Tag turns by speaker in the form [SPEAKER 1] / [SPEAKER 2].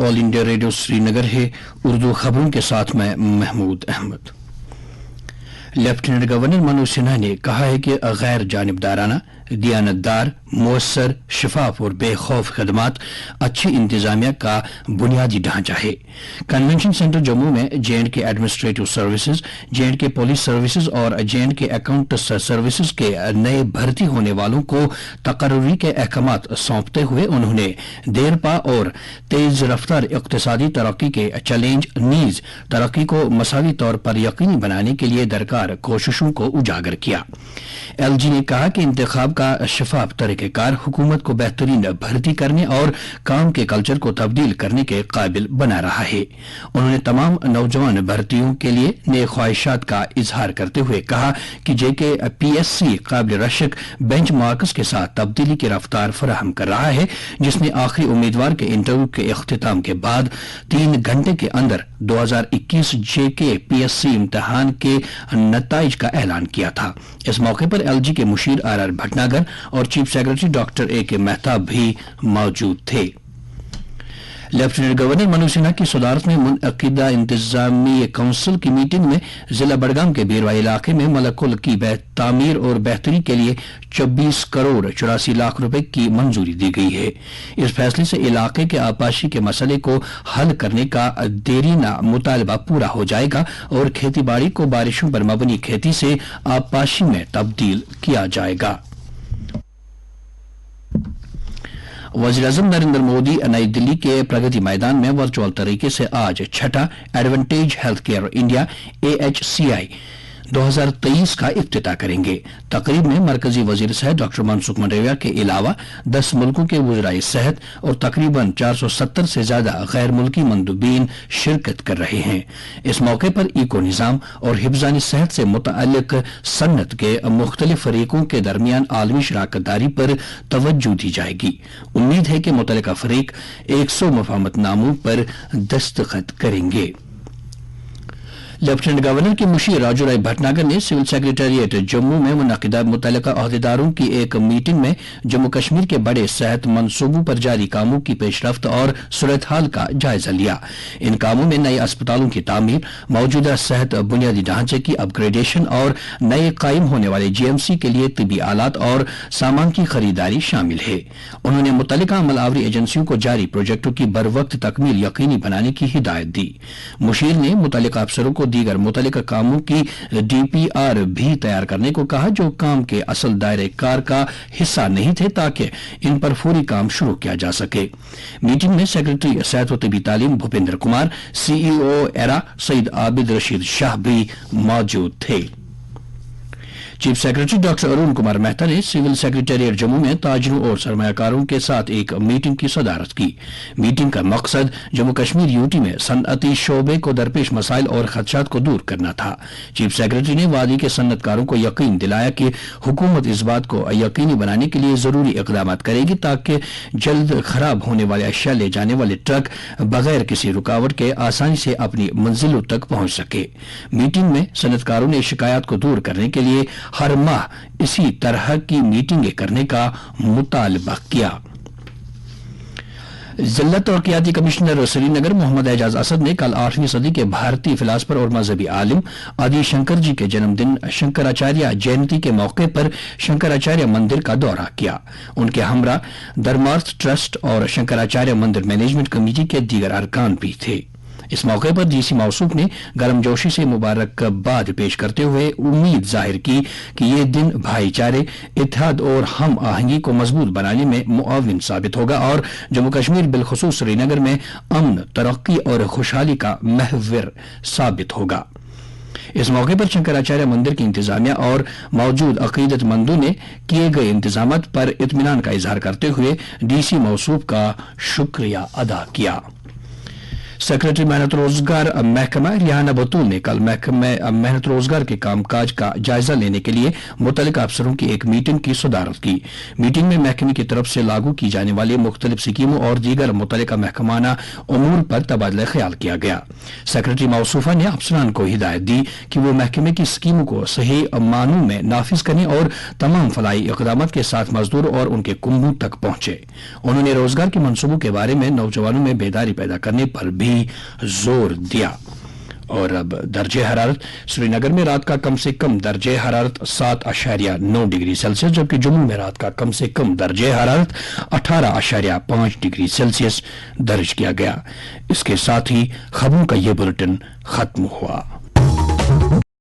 [SPEAKER 1] All India radio Srinagar है। उर्दू खबरों के साथ मैं महमूद अहमद। लेफ्टिनेंट गवर्नर मनोज सिन्हा ने कहा है कि गैर जानिबदाराना, दियानतदार, मुअस्सर, शफाफ और बेखौफ खदमात अच्छी इंतजामिया का बुनियादी ढांचा है। कन्वेंशन सेंटर जम्मू में J&K administrative services, J&K police services और J&K अकाउंट सर्विसेज के नए भर्ती होने वालों को तकर्री के अहकामात सौंपते हुए उन्होंने देरपा और तेज रफ्तार इक्तिसादी तरक्की के चैलेंज नीज तरक्की को मसावी तौर पर यकीनी बनाने के लिए दरकार कोशिशों को उजागर किया। LG ने कहा कि इंतखाब का शफाफ तरीक़ेकार हुकूमत को बेहतरीन भर्ती करने और काम के कल्चर को तब्दील करने के काबिल बना रहा है। उन्होंने तमाम नौजवान भर्तियों के लिए नए ख्वाहिशात का इजहार करते हुए कहा कि JK PSC काबिल रशक बेंच मार्क्स के साथ तब्दीली की रफ्तार फराहम कर रहा है, जिसने आखिरी उम्मीदवार के इंटरव्यू के इख्तिताम के बाद 3 घंटे के अंदर 2021 JK PSC इम्तिहान के नताइज का ऐलान किया था। इस मौके पर LG के मुशीर RR भटनागर और chief secretary doctor AK Mehtab भी मौजूद थे। लेफ्टिनेंट गवर्नर मनोज सिन्हा की सदारत में मुनअकिदा इंतजामी काउंसिल की मीटिंग में जिला बड़गाम के बीरवा इलाके में मलकुल की तामीर और बेहतरी के लिए 24 करोड़ 84 लाख रुपए की मंजूरी दी गई है। इस फैसले से इलाके के आपाशी के मसले को हल करने का देरीना मुतालबा पूरा हो जाएगा और खेती बाड़ी को बारिशों पर मबनी खेती से आपाशी में तब्दील किया जाएगा। वज़ीर-ए-आज़म नरेंद्र मोदी नई दिल्ली के प्रगति मैदान में वर्चुअल तरीके से आज छठा advantage health care India AHCI 2023 का इफ्तिताह करेंगे। तकरीब में मरकजी वजीर सेहत डॉक्टर मनसुख मंडाविया के अलावा 10 मुल्कों के वज़राए सेहत और तकरीबन 470 से ज्यादा गैर मुल्की मंदूबीन शिरकत कर रहे हैं। इस मौके पर इको निज़ाम और हिफ्ज़ानी सेहत से मुतअल्लिक सन्नत के मुख्तलिफ फरीकों के दरमियान आलमी शराकतदारी पर तवज्जो दी जाएगी। उम्मीद है कि मुतल्लिका फरीक 100 मफाहमतनामों पर दस्तखत करेंगे। लेफ्टिनेंट गवर्नर के मुशीर राजू राय भटनागर ने सिविल सेक्रेटेरिएट जम्मू में मुनअकिदा मुतल्लिका अहदेदारों की एक मीटिंग में जम्मू कश्मीर के बड़े सेहत मंसूबों पर जारी कामों की पेशरफ्त और सूरत हाल का जायजा लिया। इन कामों में नए अस्पतालों की तामीर, मौजूदा सेहत बुनियादी ढांचे की अपग्रेडेशन और नए कायम होने वाले GMC के लिए तिबी आलात और सामान की खरीदारी शामिल है। उन्होंने मुतल्लिका अमल-आवरी एजेंसियों को जारी प्रोजेक्टों की बरवक्त तकमील यकीनी बनाने की हिदायत दी। मुशीर ने मुतल्लिका अफसरों को दीगर मुतल्लिका कामों की DPR भी तैयार करने को कहा जो काम के असल दायरे कार का हिस्सा नहीं थे, ताकि इन पर फौरी काम शुरू किया जा सके। मीटिंग में सेक्रेटरी सेहत व तिबी तालीम भूपेंद्र कुमार, CEO एरा सईद आबिद रशीद शाह भी मौजूद थे। Chief secretary doctor Arun Kumar Mehta ने सिविल सेक्रेटेरिएट जम्मू में ताजरों और सरमायाकारों के साथ एक मीटिंग की सदारत की। मीटिंग का मकसद जम्मू कश्मीर यूटी में सनअती शोबे को दरपेश मसाइल और खदशात को दूर करना था। चीफ सेक्रेटरी ने वादी के सन्नतकारों को यकीन दिलाया कि हुकूमत इस बात को यकीनी बनाने के लिए जरूरी इकदाम करेगी ताकि जल्द खराब होने वाले अशिया ले जाने वाले ट्रक बगैर किसी रुकावट के आसानी से अपनी मंजिलों तक पहुंच सके। मीटिंग में सन्नतकारों ने शिकायत को दूर करने के लिए हर माह इसी तरह की मीटिंगें करने का मुतालबा किया। जिला तरक्याती कमिश्नर श्रीनगर मोहम्मद एजाज असद ने कल 8वीं सदी के भारतीय फिलासफर और मजहबी आलिम आदि शंकर जी के जन्मदिन शंकराचार्य जयंती के मौके पर शंकराचार्य मंदिर का दौरा किया। उनके हमरा धर्मार्थ ट्रस्ट और शंकराचार्य मंदिर मैनेजमेंट कमेटी के दीगर अरकान भी थे। इस मौके पर DC मौसूफ ने गर्मजोशी से मुबारकबाद पेश करते हुए उम्मीद जाहिर की कि ये दिन भाईचारे, इत्तेहाद और हम आहंगी को मजबूत बनाने में मुआविन साबित होगा और जम्मू कश्मीर बिलखुसूस श्रीनगर में अमन, तरक्की और खुशहाली का महवर साबित होगा। इस मौके पर शंकराचार्य मंदिर की इंतजामिया और मौजूद अकीदतमंदों ने किए गए इंतजामात पर इत्मीनान का इजहार करते हुए DC मौसूफ का शुक्रिया अदा किया। सेक्रेटरी मेहनत रोजगार महकमा रिहाना बतूल ने कल महकमे मेहनत रोजगार के कामकाज का जायजा लेने के लिए मुतल्लिका अफसरों की एक मीटिंग की सदारत की। मीटिंग में महकमे की तरफ से लागू की जाने वाली मुख्तलिफ स्कीमों और दीगर मुतल्लिका महकमाना उमूर पर तबादला ख्याल किया गया। सेक्रेटरी मौसूफा ने अफसरान को हिदायत दी कि वो महकमे की स्कीमों को सही मानों में नाफिज करने और तमाम फलाई इक़दामात के साथ मजदूर और उनके कुंबों तक पहुंचे। उन्होंने रोजगार के मंसूबों के बारे में नौजवानों में बेदारी पैदा करने पर भी जोर दिया। और अब दर्जे हरारत, श्रीनगर में रात का कम से कम दर्जे हरारत 7.9 डिग्री सेल्सियस, जबकि जम्मू में रात का कम से कम दर्जे हरारत 18.5 डिग्री सेल्सियस दर्ज किया गया। इसके साथ ही खबरों का ये बुलेटिन खत्म हुआ।